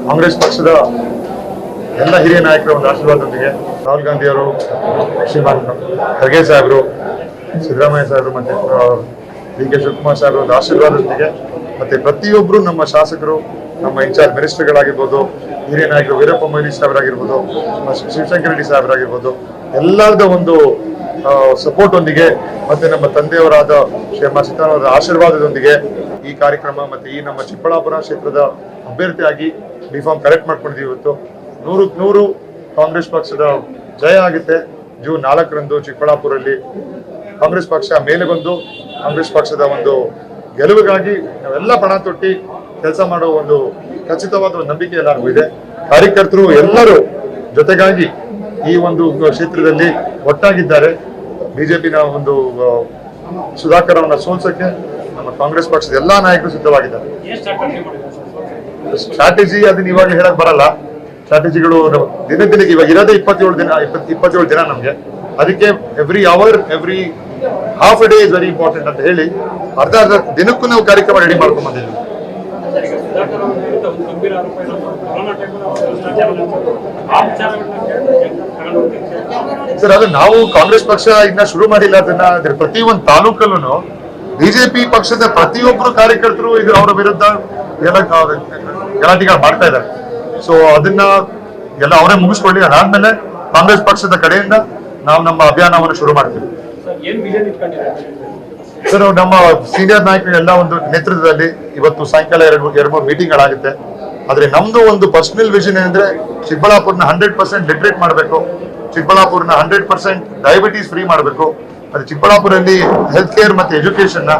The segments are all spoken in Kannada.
ಕಾಂಗ್ರೆಸ್ ಪಕ್ಷದ ಎಲ್ಲ ಹಿರಿಯ ನಾಯಕರ ಒಂದು ಆಶೀರ್ವಾದದೊಂದಿಗೆ ರಾಹುಲ್ ಗಾಂಧಿ ಅವರು, ಶ್ರೀಮಾನ್ ಖರ್ಗೆ ಸಾಹೇಬರು, ಸಿದ್ದರಾಮಯ್ಯ ಸಾಹೇಬರು ಮತ್ತೆ ಡಿ.ಕೆ. ಶಿವಕುಮಾರ್ ಸಾಹೇಬರು ಒಂದು ಆಶೀರ್ವಾದದೊಂದಿಗೆ ಮತ್ತೆ ಪ್ರತಿಯೊಬ್ಬರು ನಮ್ಮ ಶಾಸಕರು, ನಮ್ಮ ಇನ್ಚಾರ್ಜ್ ಮಿನಿಸ್ಟರ್ಗಳಾಗಿರ್ಬೋದು, ಹಿರಿಯ ನಾಯಕರು ವೀರಪ್ಪ ಮೊಯ್ಲಿ ಸಾಹೇಬರಾಗಿರ್ಬೋದು, ಶಿವಶಂಕರ ರೆಡ್ಡಿ ಸಾಹೇಬರಾಗಿರ್ಬೋದು, ಎಲ್ಲರದ ಒಂದು ಸಪೋರ್ಟ್ ಒಂದಿಗೆ ಮತ್ತೆ ನಮ್ಮ ತಂದೆಯವರಾದ ಶ್ರೀ ಎಂ ಆರ್ ಸೀತಾರಾಮನ್ ಅವರ ಆಶೀರ್ವಾದದೊಂದಿಗೆ ಈ ಕಾರ್ಯಕ್ರಮ ಮತ್ತೆ ಈ ನಮ್ಮ ಚಿಕ್ಕಬಳ್ಳಾಪುರ ಕ್ಷೇತ್ರದ ಅಭ್ಯರ್ಥಿಯಾಗಿ ಡಿಫಾರ್ಮ್ ಕರೆಕ್ಟ್ ಮಾಡ್ಕೊಂಡಿದ್ದೀವಿ. ಇವತ್ತು 100ಕ್ಕೆ 100 ಕಾಂಗ್ರೆಸ್ ಪಕ್ಷದ ಜಯ ಆಗುತ್ತೆ. ಜೂನ್ 4ರಂದು ಚಿಕ್ಕಬಳ್ಳಾಪುರಲ್ಲಿ ಕಾಂಗ್ರೆಸ್ ಪಕ್ಷ ಮೇಲೆ ಬಂದು ಕಾಂಗ್ರೆಸ್ ಪಕ್ಷದ ಒಂದು ಗೆಲುವಿಗಾಗಿ ನಾವೆಲ್ಲ ಪಣ ತೊಟ್ಟಿ ಕೆಲಸ ಮಾಡುವ ಒಂದು ಖಚಿತವಾದ ಒಂದು ನಂಬಿಕೆ ಎಲ್ಲರಿಗೂ ಇದೆ. ಕಾರ್ಯಕರ್ತರು ಎಲ್ಲರೂ ಜೊತೆಗಾಗಿ ಈ ಒಂದು ಕ್ಷೇತ್ರದಲ್ಲಿ ಒಟ್ಟಾಗಿದ್ದಾರೆ. ಬಿಜೆಪಿನ ಒಂದು ಸುಧಾಕರ್ ಅವರನ್ನ ಸೋಲ್ಸಕ್ಕೆ ನಮ್ಮ ಕಾಂಗ್ರೆಸ್ ಪಕ್ಷದ ಎಲ್ಲಾ ನಾಯಕರು ಸಿದ್ಧವಾಗಿದ್ದಾರೆ. ಸ್ಟ್ರಾಟಜಿ ಅದನ್ನ ಇವಾಗ ಹೇಳಕ್ ಬರಲ್ಲ. ಸ್ಟ್ರಾಟಜಿಗಳು ದಿನಕ್ಕೆ ಇವಾಗ ಇರೋದೇ 27 ದಿನ ನಮ್ಗೆ. ಅದಕ್ಕೆ every hour every half a day is very important ಅಂತ ಹೇಳಿ ಅರ್ಧ ದಿನಕ್ಕೂ ನಾವು ಕಾರ್ಯಕ್ರಮ ರೆಡಿ ಮಾಡ್ಕೊಂಡ್ ಬಂದಿದ್ದೀವಿ. ಸರ್, ಅದು ನಾವು ಕಾಂಗ್ರೆಸ್ ಪಕ್ಷ ಇನ್ನ ಶುರು ಮಾಡಿಲ್ಲ. ಅದನ್ನ ಪ್ರತಿಯೊಂದು ತಾಲೂಕಲ್ಲೂ ಬಿಜೆಪಿ ಪಕ್ಷದ ಪ್ರತಿಯೊಬ್ಬರು ಕಾರ್ಯಕರ್ತರು ಇದು ಅವರ ವಿರುದ್ಧ ಗಲಾಟೆಗಳು ಮಾಡ್ತಾ ಇದ್ದಾರೆ. ಸೊ ಅದನ್ನ ಎಲ್ಲ ಅವರೇ ಮುಗಿಸ್ಕೊಳ್ಳಿ. ಅದಾದ್ಮೇಲೆ ಕಾಂಗ್ರೆಸ್ ಪಕ್ಷದ ಕಡೆಯಿಂದ ನಾವು ನಮ್ಮ ಅಭಿಯಾನವನ್ನು ಶುರು ಮಾಡ್ತೀವಿ. ಸರ್, ನಮ್ಮ ಸೀನಿಯರ್ ನಾಯಕರು ಎಲ್ಲ ಒಂದು ನೇತೃತ್ವದಲ್ಲಿ ಇವತ್ತು ಸಾಯಂಕಾಲ 2-3 ಮೀಟಿಂಗ್ಗಳಾಗುತ್ತೆ. ಆದ್ರೆ ನಮ್ದು ಒಂದು ಪರ್ಸನಲ್ ವಿಷನ್ ಏನಂದ್ರೆ ಚಿಕ್ಕಬಳ್ಳಾಪುರನ 100% ಲಿಟ್ರೇಟ್ ಮಾಡಬೇಕು, ಚಿಕ್ಕಬಳ್ಳಾಪುರನ 100% ಡಯಾಬಿಟೀಸ್ ಫ್ರೀ ಮಾಡಬೇಕು. ಅದು ಚಿಕ್ಕಬಳ್ಳಾಪುರಲ್ಲಿ ಹೆಲ್ತ್ ಕೇರ್ ಮತ್ತೆ ಎಜುಕೇಶನ್ ನ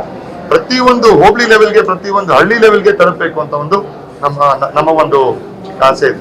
ಪ್ರತಿಯೊಂದು ಹೋಬಳಿ ಲೆವೆಲ್ಗೆ, ಪ್ರತಿಯೊಂದು ಹಳ್ಳಿ ಲೆವೆಲ್ಗೆ ತಲುಪಬೇಕು ಅಂತ ಒಂದು ನಮ್ಮ ಒಂದು ಆಸೆ ಇದೆ.